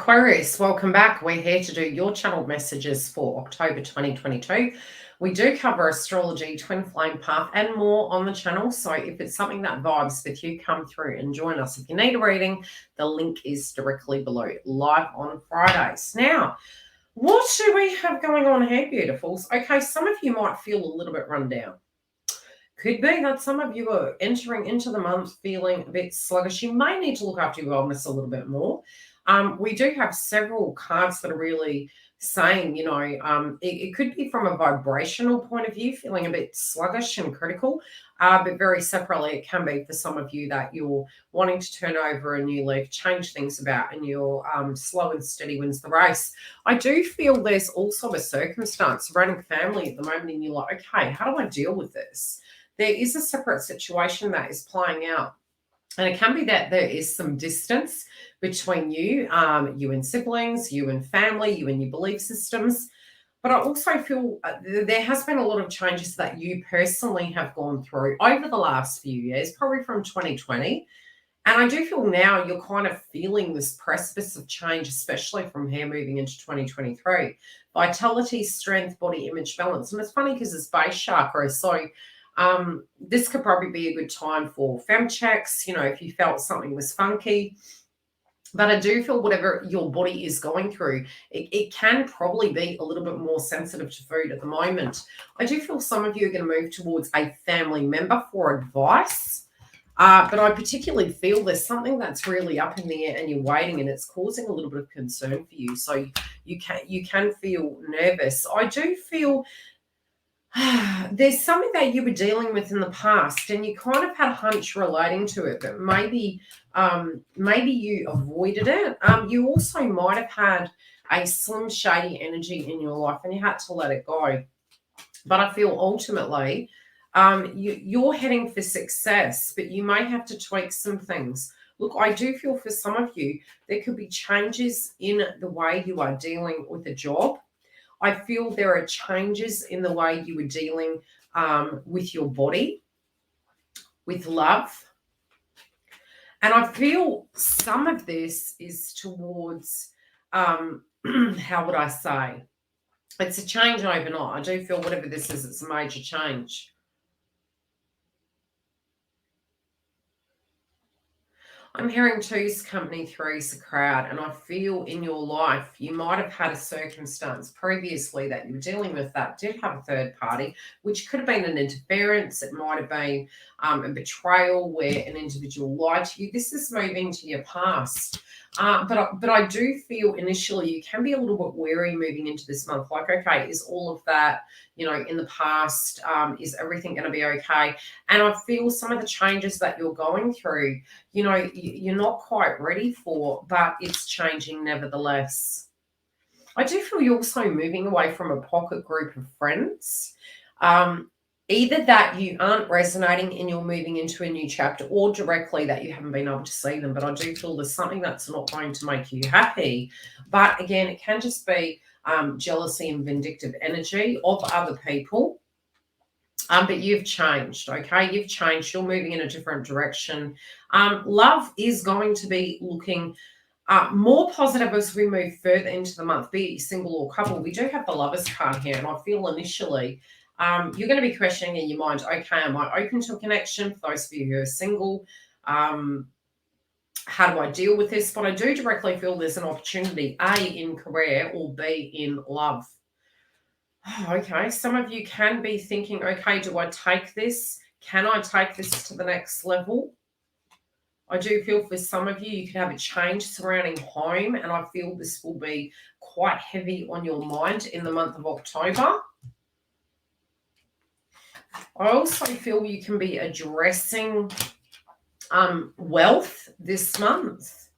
Aquarius, welcome back. We're here to do your channeled messages for October 2022. We do cover astrology, twin flame path, and more on the channel. So if it's something that vibes with you, come through and join us. If you need a reading, the link is directly below, live on Fridays. Now, what do we have going on here, beautifuls? Okay, some of you might feel a little bit run down. Could be that some of you are entering into the month feeling a bit sluggish. You may need to look after your wellness a little bit more. We do have several cards that are really saying, it could be from a vibrational point of view, feeling a bit sluggish and critical, but very separately, it can be for some of you that you're wanting to turn over a new leaf, change things about, and you're slow and steady wins the race. I do feel there's also a circumstance running family at the moment, and you're like, okay, how do I deal with this? There is a separate situation that is playing out. And it can be that there is some distance between you, you and siblings, you and family, you and your belief systems. But I also feel there has been a lot of changes that you personally have gone through over the last few years, probably from 2020. And I do feel now you're kind of feeling this precipice of change, especially from here moving into 2023. Vitality, strength, body image, balance. And it's funny because it's base chakra. So this could probably be a good time for fem checks, if you felt something was funky. But I do feel whatever your body is going through, it can probably be a little bit more sensitive to food at the moment. I do feel some of you are going to move towards a family member for advice. But I particularly feel there's something that's really up in the air and you're waiting, and it's causing a little bit of concern for you. So you can feel nervous. I do feel there's something that you were dealing with in the past and you kind of had a hunch relating to it, but maybe you avoided it. You also might have had a slim shady energy in your life and you had to let it go. But I feel ultimately you're heading for success, but you may have to tweak some things. Look, I do feel for some of you there could be changes in the way you are dealing with a job. I feel there are changes in the way you were dealing with your body, with love. And I feel some of this is towards, how would I say? It's a change overnight. I do feel whatever this is, it's a major change. I'm hearing two's company, three's a crowd, and I feel in your life you might have had a circumstance previously that you were dealing with that did have a third party, which could have been an interference. It might have been a betrayal where an individual lied to you. This is moving to your past. But I do feel initially you can be a little bit wary moving into this month. Like, okay, is all of that, in the past, is everything going to be okay? And I feel some of the changes that you're going through, you're not quite ready for, but it's changing nevertheless. I do feel you're also moving away from a pocket group of friends. Either that you aren't resonating and you're moving into a new chapter, or directly that you haven't been able to see them. But I do feel there's something that's not going to make you happy. But again, it can just be jealousy and vindictive energy of other people. But you've changed, okay? You've changed. You're moving in a different direction. Love is going to be looking more positive as we move further into the month, be it single or couple. We do have the Lovers card here, and I feel initially you're going to be questioning in your mind, okay, am I open to a connection? For those of you who are single, how do I deal with this? But I do directly feel there's an opportunity, A, in career, or B, in love. Okay, some of you can be thinking, okay, do I take this? Can I take this to the next level? I do feel for some of you, you could have a change surrounding home, and I feel this will be quite heavy on your mind in the month of October. I also feel you can be addressing wealth this month.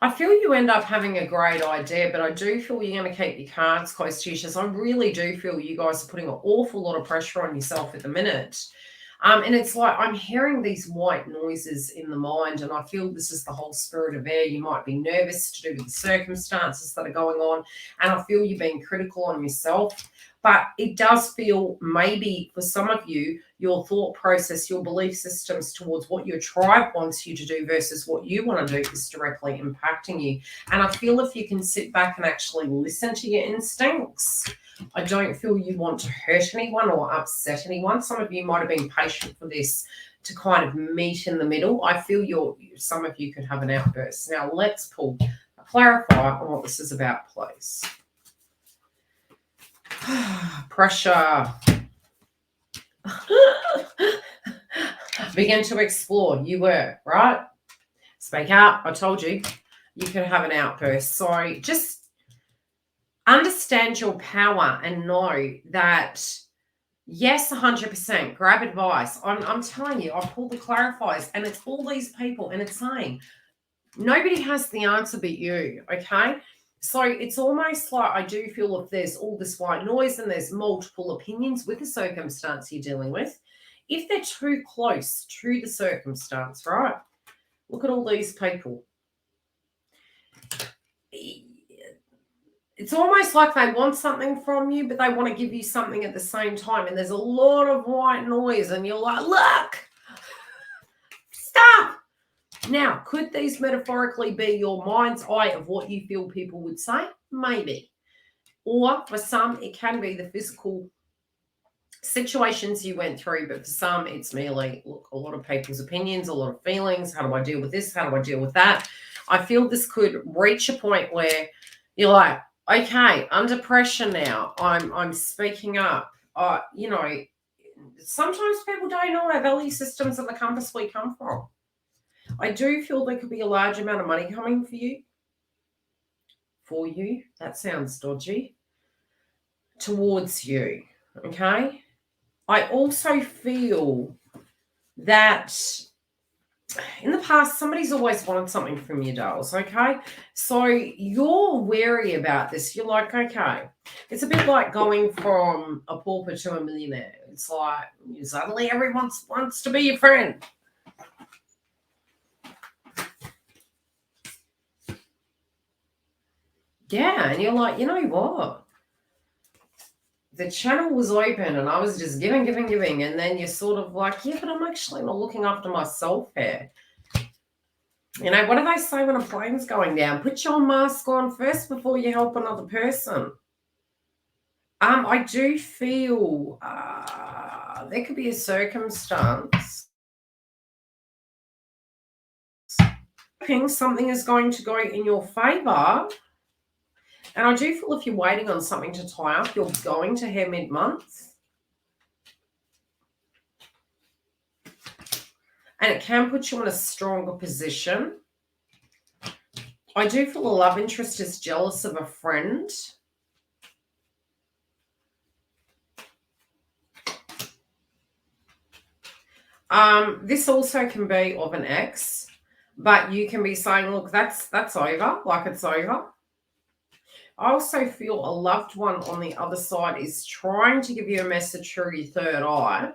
I feel you end up having a great idea, but I do feel you're going to keep your cards close to your chest. I really do feel you guys are putting an awful lot of pressure on yourself at the minute. And it's like I'm hearing these white noises in the mind, and I feel this is the whole spirit of air. You might be nervous to do with the circumstances that are going on, and I feel you being critical on yourself. But it does feel maybe for some of you, your thought process, your belief systems towards what your tribe wants you to do versus what you want to do is directly impacting you. And I feel if you can sit back and actually listen to your instincts, I don't feel you want to hurt anyone or upset anyone. Some of you might have been patient for this to kind of meet in the middle. I feel some of you could have an outburst. Now let's pull a clarifier on what this is about, please. Pressure. Begin to explore. You were, right? Speak out. I told you. You could have an outburst. So just understand your power and know that, yes, 100%. Grab advice. I'm telling you, I pulled the clarifiers and it's all these people and it's saying nobody has the answer but you, okay? So it's almost like I do feel if there's all this white noise and there's multiple opinions with the circumstance you're dealing with, if they're too close to the circumstance, right? Look at all these people. It's almost like they want something from you, but they want to give you something at the same time. And there's a lot of white noise and you're like, look, stop. Now, could these metaphorically be your mind's eye of what you feel people would say? Maybe. Or for some, it can be the physical situations you went through, but for some, it's merely, look, a lot of people's opinions, a lot of feelings. How do I deal with this? How do I deal with that? I feel this could reach a point where you're like, okay, under pressure now, I'm speaking up. You know, sometimes people don't know our value systems and the compass we come from. I do feel there could be a large amount of money coming for you. That sounds dodgy. Towards you, okay? I also feel that in the past, somebody's always wanted something from you, dolls, okay? So you're wary about this. You're like, okay, it's a bit like going from a pauper to a millionaire. It's like suddenly everyone wants to be your friend. Yeah, and you're like, you know what? The channel was open and I was just giving. And then you're sort of like, yeah, but I'm actually not looking after myself here. You know, what do they say when a plane's going down? Put your mask on first before you help another person. I do feel there could be a circumstance. Something is going to go in your favor. And I do feel if you're waiting on something to tie up, you're going to hear mid-month. And it can put you in a stronger position. I do feel a love interest is jealous of a friend. This also can be of an ex, but you can be saying, look, that's over, like it's over. I also feel a loved one on the other side is trying to give you a message through your third eye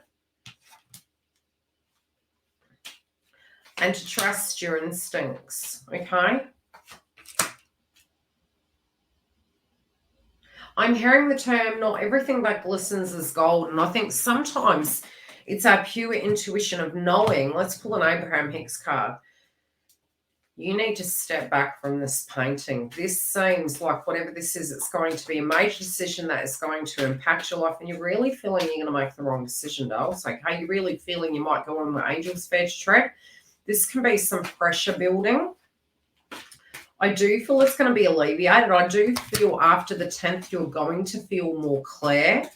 and to trust your instincts, okay? I'm hearing the term, not everything that glistens is gold, and I think sometimes it's our pure intuition of knowing. Let's pull an Abraham Hicks card. You need to step back from this painting. This seems like whatever this is, it's going to be a major decision that is going to impact your life, and you're really feeling you're going to make the wrong decision, dolls. Okay, you're really feeling you might go on the angel's fair trek. This can be some pressure building. I do feel it's going to be alleviated. I do feel after the 10th, you're going to feel more clear.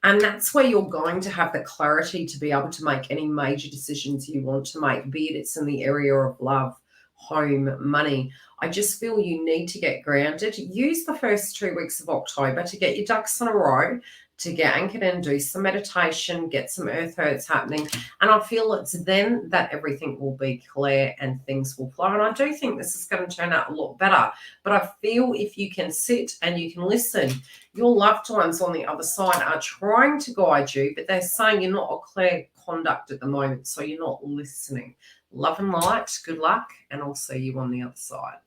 And that's where you're going to have the clarity to be able to make any major decisions you want to make, be it it's in the area of love, home, money. I just feel you need to get grounded. Use the first 2 weeks of October to get your ducks in a row, to get anchored in, do some meditation, get some earth hurts happening. And I feel it's then that everything will be clear and things will flow. And I do think this is going to turn out a lot better. But I feel if you can sit and you can listen, your loved ones on the other side are trying to guide you, but they're saying you're not a clear conduct at the moment, so you're not listening. Love and light, good luck, and I'll see you on the other side.